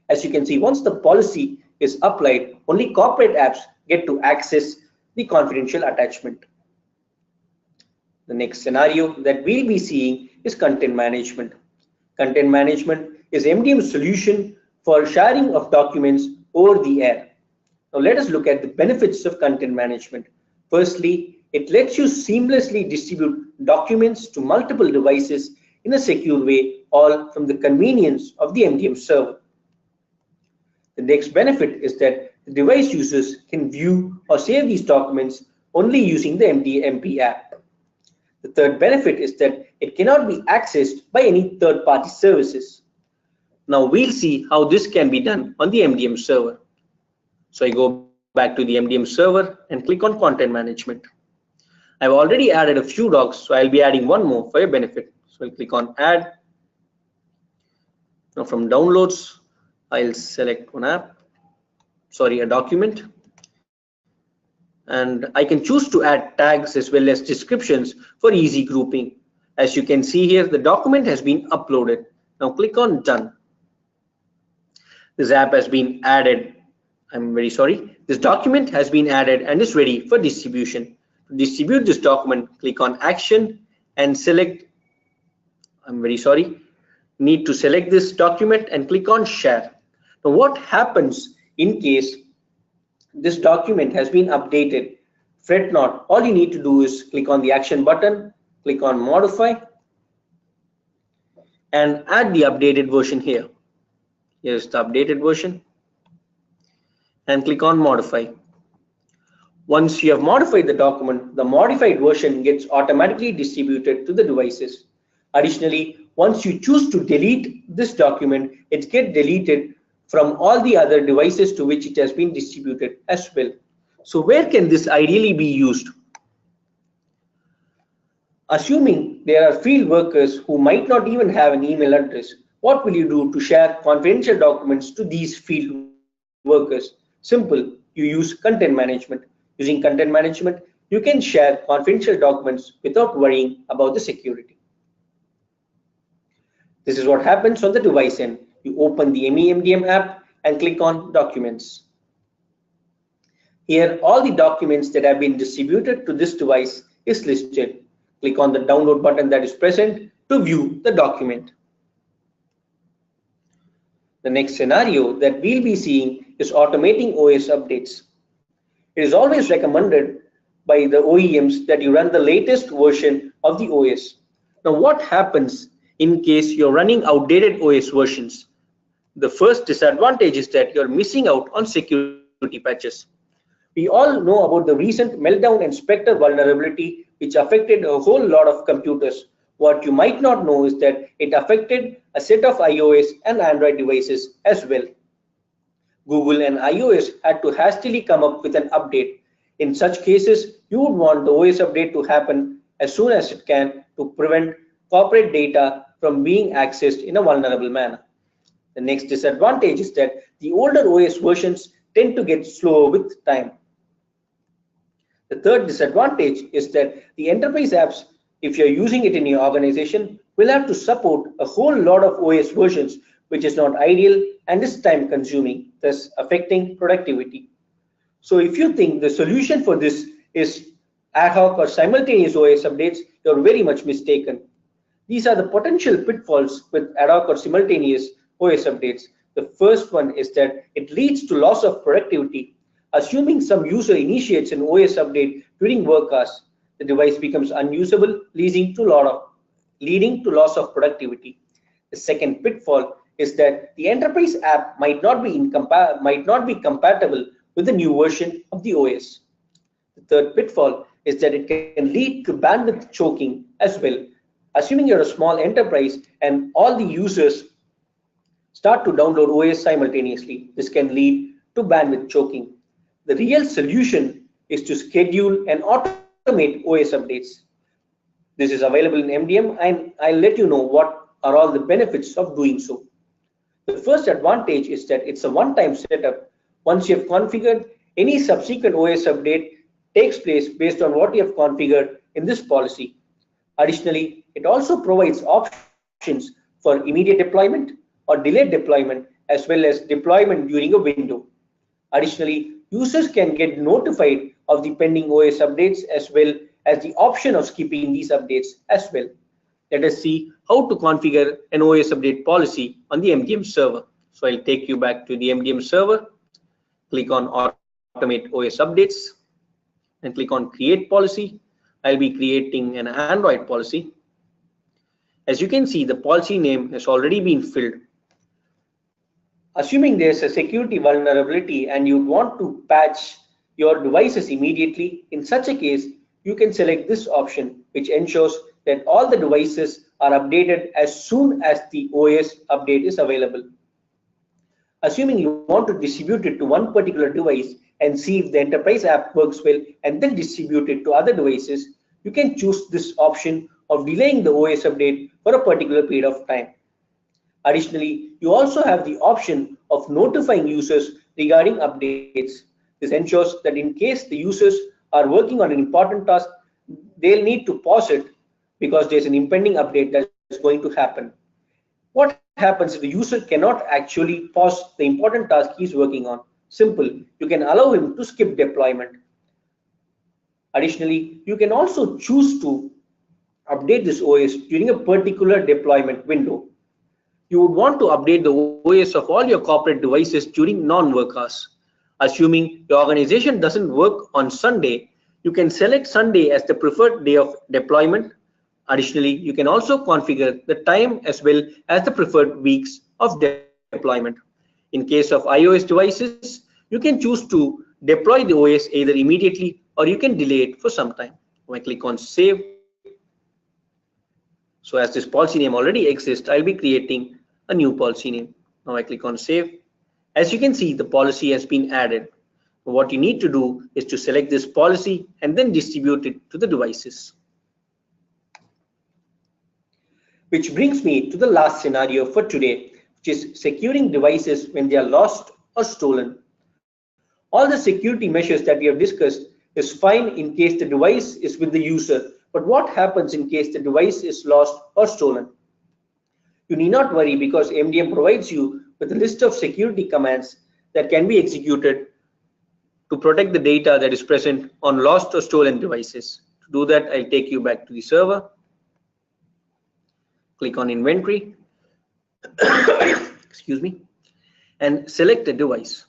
As you can see, once the policy is applied, only corporate apps get to access the confidential attachment. The next scenario that we'll be seeing is content management. Content management is MDM's solution for sharing of documents over the air. Now let us look at the benefits of content management. Firstly, it lets you seamlessly distribute documents to multiple devices in a secure way, all from the convenience of the MDM server. The next benefit is that the device users can view or save these documents only using the MDMP app. The third benefit is that it cannot be accessed by any third-party services. Now we'll see how this can be done on the MDM server. So I go back to the MDM server and click on Content Management. I've already added a few docs, so I'll be adding one more for your benefit. So I'll click on Add. Now from Downloads, I'll select a document. And I can choose to add tags as well as descriptions for easy grouping. As you can see here, the document has been uploaded. Now click on Done. This app has been added. This document has been added and is ready for distribution. To distribute this document, click on Action and select, need to select this document and click on Share. Now what happens in case this document has been updated? Fret not. All you need to do is click on the Action button, click on Modify, and add the updated version here. Here's the updated version. And click on Modify. Once you have modified the document, the modified version gets automatically distributed to the devices. Additionally, once you choose to delete this document, it gets deleted from all the other devices to which it has been distributed as well. So where can this ideally be used? Assuming there are field workers who might not even have an email address, what will you do to share confidential documents to these field workers? Simple, you use content management. Using content management, you can share confidential documents without worrying about the security. This is what happens on the device end. You open the MeMDM app and click on Documents. Here, all the documents that have been distributed to this device is listed. Click on the download button that is present to view the document. The next scenario that we'll be seeing is automating OS updates. It is always recommended by the OEMs that you run the latest version of the OS. Now, what happens in case you're running outdated OS versions? The first disadvantage is that you're missing out on security patches. We all know about the recent Meltdown and Spectre vulnerability, which affected a whole lot of computers. What you might not know is that it affected a set of iOS and Android devices as well. Google and iOS had to hastily come up with an update. In such cases, you would want the OS update to happen as soon as it can to prevent corporate data from being accessed in a vulnerable manner. The next disadvantage is that the older OS versions tend to get slower with time. The third disadvantage is that the enterprise apps, if you're using it in your organization, will have to support a whole lot of OS versions, which is not ideal and is time consuming, thus affecting productivity. So if you think the solution for this is ad hoc or simultaneous OS updates, you're very much mistaken. These are the potential pitfalls with ad hoc or simultaneous OS updates. The first one is that it leads to loss of productivity. Assuming some user initiates an OS update during work hours, the device becomes unusable, leading to loss of productivity. The second pitfall is that the enterprise app might not be compatible with the new version of the OS. The third pitfall is that it can lead to bandwidth choking as well. Assuming you're a small enterprise and all the users start to download OS simultaneously, this can lead to bandwidth choking. The real solution is to schedule and automate OS updates. This is available in MDM, and I'll let you know what are all the benefits of doing so. The first advantage is that it's a one-time setup. Once you have configured, any subsequent OS update takes place based on what you have configured in this policy. Additionally, it also provides options for immediate deployment or delayed deployment, as well as deployment during a window. Additionally, users can get notified of the pending OS updates as well as the option of skipping these updates as well. Let us see how to configure an OS update policy on the MDM server. So I'll take you back to the MDM server, click on Automate OS Updates, and click on Create Policy. I'll be creating an Android policy. As you can see, the policy name has already been filled. Assuming there's a security vulnerability and you want to patch your devices immediately, in such a case, you can select this option, which ensures that all the devices are updated as soon as the OS update is available. Assuming you want to distribute it to one particular device and see if the enterprise app works well and then distribute it to other devices, you can choose this option of delaying the OS update for a particular period of time. Additionally, you also have the option of notifying users regarding updates. This ensures that in case the users are working on an important task, they'll need to pause it because there's an impending update that's going to happen. What happens if the user cannot actually pause the important task he's working on? Simple, you can allow him to skip deployment. Additionally, you can also choose to update this OS during a particular deployment window. You would want to update the OS of all your corporate devices during non-work hours. Assuming your organization doesn't work on Sunday, you can select Sunday as the preferred day of deployment. Additionally, you can also configure the time as well as the preferred weeks of deployment. In case of iOS devices, you can choose to deploy the OS either immediately or you can delay it for some time. When I click on Save, so as this policy name already exists, I'll be creating a new policy name. Now I click on Save. As you can see, the policy has been added. What you need to do is to select this policy and then distribute it to the devices. Which brings me to the last scenario for today, which is securing devices when they are lost or stolen. All the security measures that we have discussed is fine in case the device is with the user, but what happens in case the device is lost or stolen? You need not worry because MDM provides you with a list of security commands that can be executed to protect the data that is present on lost or stolen devices. To do that, I'll take you back to the server. Click on inventory, excuse me, and select the device.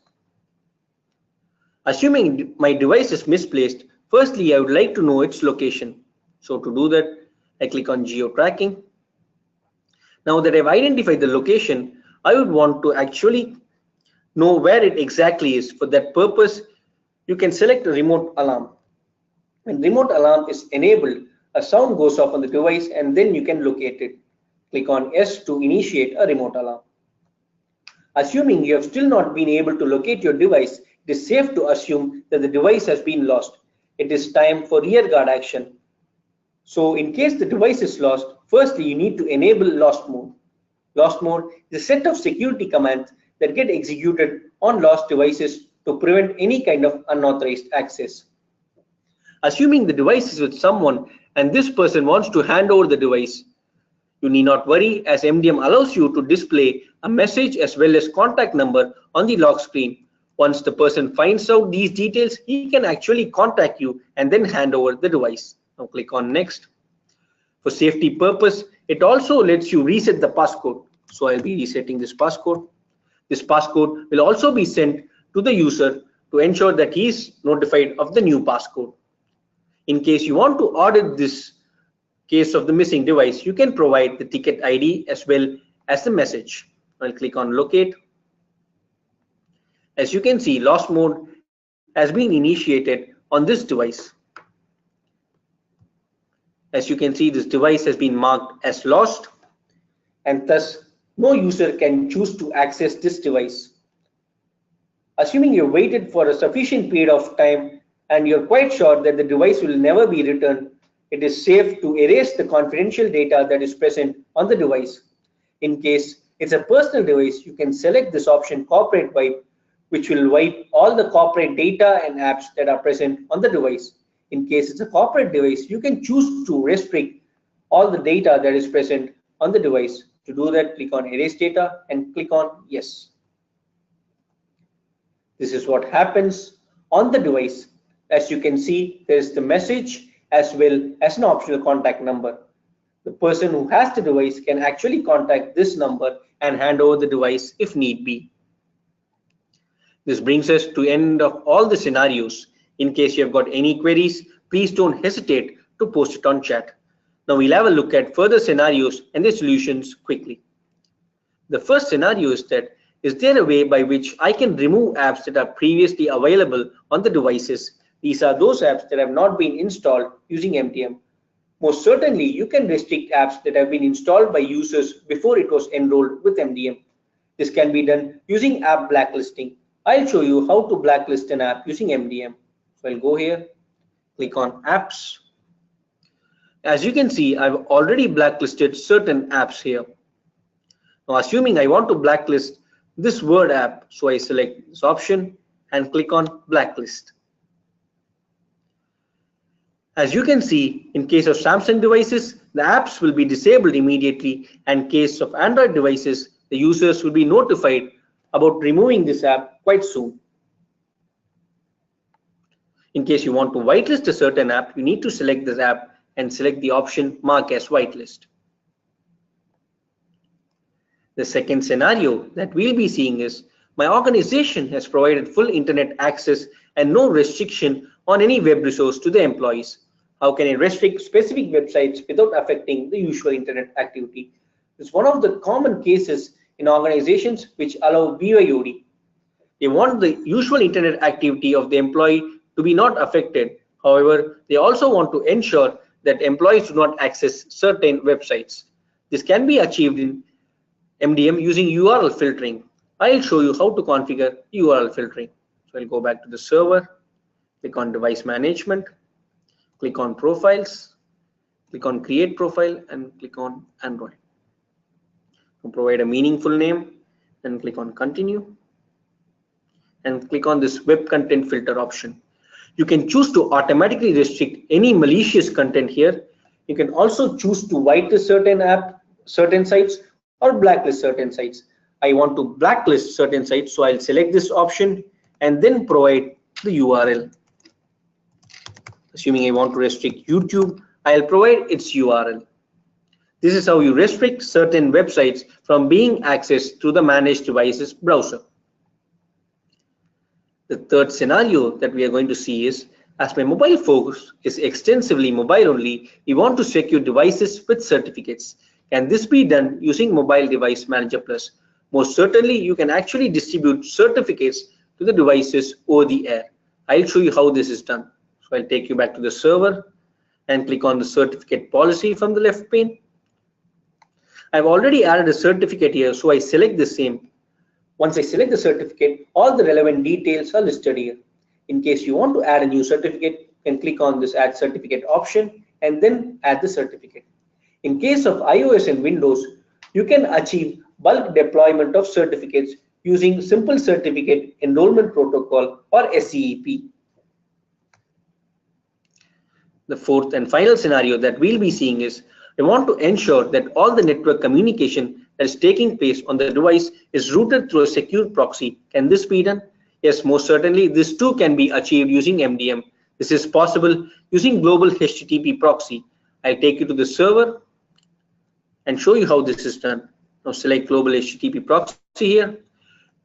Assuming my device is misplaced, firstly, I would like to know its location. So to do that, I click on geo tracking. Now that I've identified the location, I would want to actually know where it exactly is. For that purpose, you can select a remote alarm. When remote alarm is enabled, a sound goes off on the device and then you can locate it. Click on S to initiate a remote alarm. Assuming you have still not been able to locate your device, it is safe to assume that the device has been lost. It is time for rearguard action. So in case the device is lost, firstly you need to enable lost mode. Lost mode is a set of security commands that get executed on lost devices to prevent any kind of unauthorized access. Assuming the device is with someone and this person wants to hand over the device, you need not worry as MDM allows you to display a message as well as contact number on the lock screen. Once the person finds out these details, he can actually contact you and then hand over the device. Now click on next. For safety purpose, it also lets you reset the passcode. So I'll be resetting this passcode. This passcode will also be sent to the user to ensure that he is notified of the new passcode. In case you want to audit this case of the missing device, you can provide the ticket ID as well as the message. I'll click on locate. As you can see, lost mode has been initiated on this device. As you can see, this device has been marked as lost and thus no user can choose to access this device. Assuming you waited for a sufficient period of time and you're quite sure that the device will never be returned, it is safe to erase the confidential data that is present on the device. In case it's a personal device, you can select this option corporate wipe, which will wipe all the corporate data and apps that are present on the device. In case it's a corporate device, you can choose to restrict all the data that is present on the device. To do that, click on erase data and click on yes. This is what happens on the device. As you can see, there is the message as well as an optional contact number. The person who has the device can actually contact this number and hand over the device if need be. This brings us to the end of all the scenarios. In case you have got any queries, please don't hesitate to post it on chat. Now we'll have a look at further scenarios and their solutions quickly. The first scenario is that, is there a way by which I can remove apps that are previously available on the devices? These are those apps that have not been installed using MDM. Most certainly, you can restrict apps that have been installed by users before it was enrolled with MDM. This can be done using app blacklisting. I'll show you how to blacklist an app using MDM. So I'll go here, click on apps. As you can see, I've already blacklisted certain apps here. Now, assuming I want to blacklist this word app, so I select this option and click on blacklist. As you can see, in case of Samsung devices, the apps will be disabled immediately, and in case of Android devices, the users will be notified about removing this app quite soon. In case you want to whitelist a certain app, you need to select this app and select the option mark as whitelist. The second scenario that we'll be seeing is, my organization has provided full internet access and no restriction on any web resource to the employees. How can I restrict specific websites without affecting the usual internet activity? It's one of the common cases in organizations which allow BYOD. They want the usual internet activity of the employee to be not affected. However, they also want to ensure that employees do not access certain websites. This can be achieved in MDM using URL filtering. I'll show you how to configure URL filtering. So So I'll go back to the server, click on device management, click on profiles, click on create profile, and click on Android. So provide a meaningful name, then click on continue, and click on this web content filter option. You can choose to automatically restrict any malicious content here. You can also choose to whitelist certain sites or blacklist certain sites. I want to blacklist certain sites, so I'll select this option and then provide the URL. Assuming I want to restrict YouTube, I'll provide its URL. This is how you restrict certain websites from being accessed through the managed devices browser. The third scenario that we are going to see is, as my mobile focus is extensively mobile only, we want to secure devices with certificates. Can this be done using Mobile Device Manager Plus? Most certainly, you can actually distribute certificates to the devices over the air. I'll show you how this is done. So I'll take you back to the server and click on the certificate policy from the left pane. I've already added a certificate here, so I select the same. Once I select the certificate, all the relevant details are listed here. In case you want to add a new certificate, you can click on this add certificate option and then add the certificate. In case of iOS and Windows, you can achieve bulk deployment of certificates using Simple Certificate Enrollment Protocol or SCEP. The fourth and final scenario that we'll be seeing is, I want to ensure that all the network communication that is taking place on the device is routed through a secure proxy. Can this be done? Yes, most certainly. This too can be achieved using MDM. This is possible using global HTTP proxy. I'll take you to the server and show you how this is done. Now select global HTTP proxy here.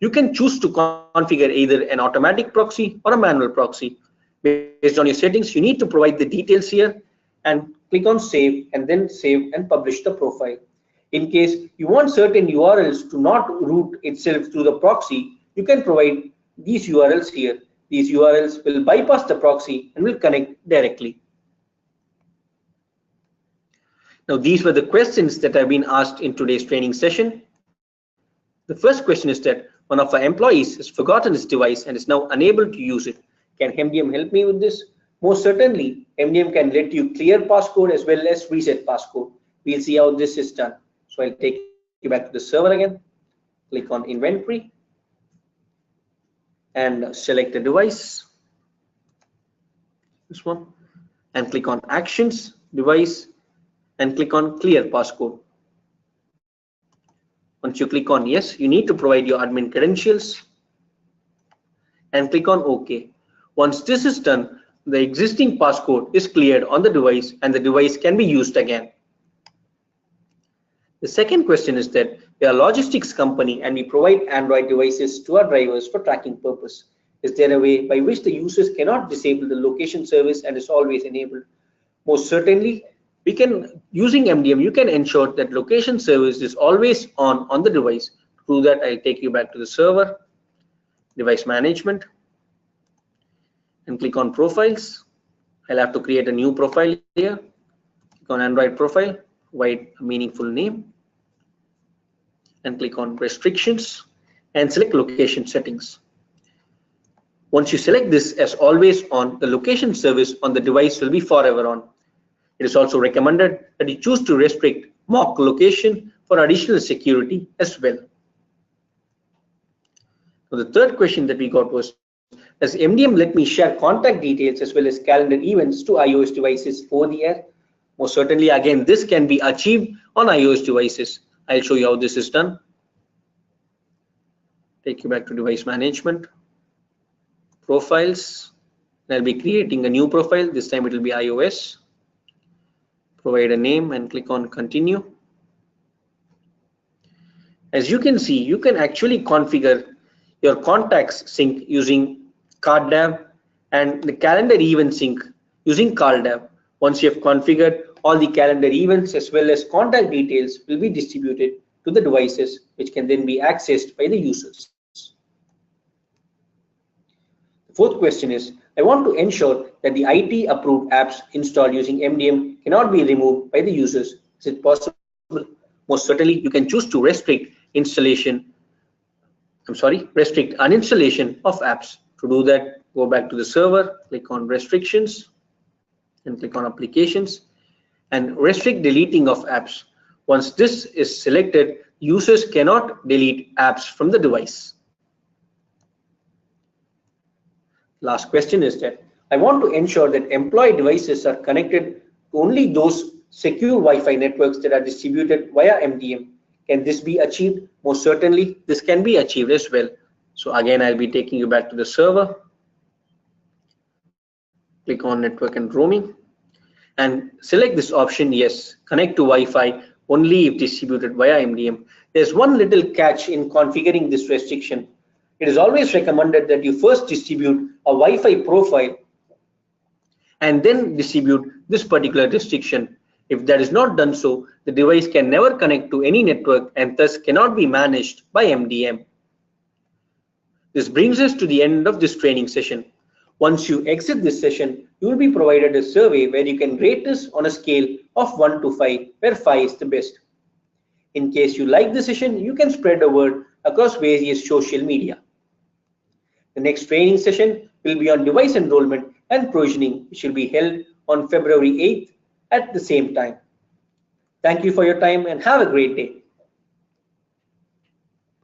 You can choose to configure either an automatic proxy or a manual proxy. Based on your settings, you need to provide the details here and click on save, and then save and publish the profile. In case you want certain URLs to not route itself through the proxy, you can provide these URLs here. These URLs will bypass the proxy and will connect directly. Now, these were the questions that have been asked in today's training session. The first question is that one of our employees has forgotten his device and is now unable to use it. Can MDM help me with this? Most certainly, MDM can let you clear passcode as well as reset passcode. We'll see how this is done. So I'll take you back to the server again, click on inventory and select the device, this one, and click on actions, device, and click on clear passcode. Once you click on yes, you need to provide your admin credentials and click on OK. Once this is done, the existing passcode is cleared on the device and the device can be used again. The second question is that we are a logistics company and we provide Android devices to our drivers for tracking purpose. Is there a way by which the users cannot disable the location service and is always enabled? Most certainly, we can, using MDM, you can ensure that location service is always on the device. To do that, I'll take you back to the server, device management, and click on profiles. I'll have to create a new profile here. Click on Android profile, write a meaningful name, and click on restrictions and select location settings. Once you select this as always on, the location service on the device will be forever on. It is also recommended that you choose to restrict mock location for additional security as well. So the third question that we got was, does MDM let me share contact details as well as calendar events to iOS devices over the air? Most certainly, again, this can be achieved on iOS devices. I'll show you how this is done. Take you back to device management, profiles. I'll be creating a new profile. This time it will be iOS. Provide a name and click on continue. As you can see, you can actually configure your contacts sync using CardDAV and the calendar event sync using CardDAV. Once you have configured, all the calendar events as well as contact details will be distributed to the devices, which can then be accessed by the users. The fourth question is, I want to ensure that the IT approved apps installed using MDM cannot be removed by the users. Is it possible? Most certainly, you can choose to restrict uninstallation of apps. To do that, go back to the server, click on restrictions, and click on applications, and restrict deleting of apps. Once this is selected, users cannot delete apps from the device. Last question is that I want to ensure that employee devices are connected to only those secure Wi-Fi networks that are distributed via MDM. Can this be achieved? Most certainly, this can be achieved as well. So again, I'll be taking you back to the server. Click on network and roaming and select this option, yes, connect to Wi-Fi only if distributed via MDM. There's one little catch in configuring this restriction. It is always recommended that you first distribute a Wi-Fi profile and then distribute this particular restriction. If that is not done so, the device can never connect to any network and thus cannot be managed by MDM. This brings us to the end of this training session. Once you exit this session, you will be provided a survey where you can rate this on a scale of 1 to 5, where 5 is the best. In case you like the session, you can spread the word across various social media. The next training session will be on device enrollment and provisioning, which will be held on February 8th at the same time. Thank you for your time and have a great day.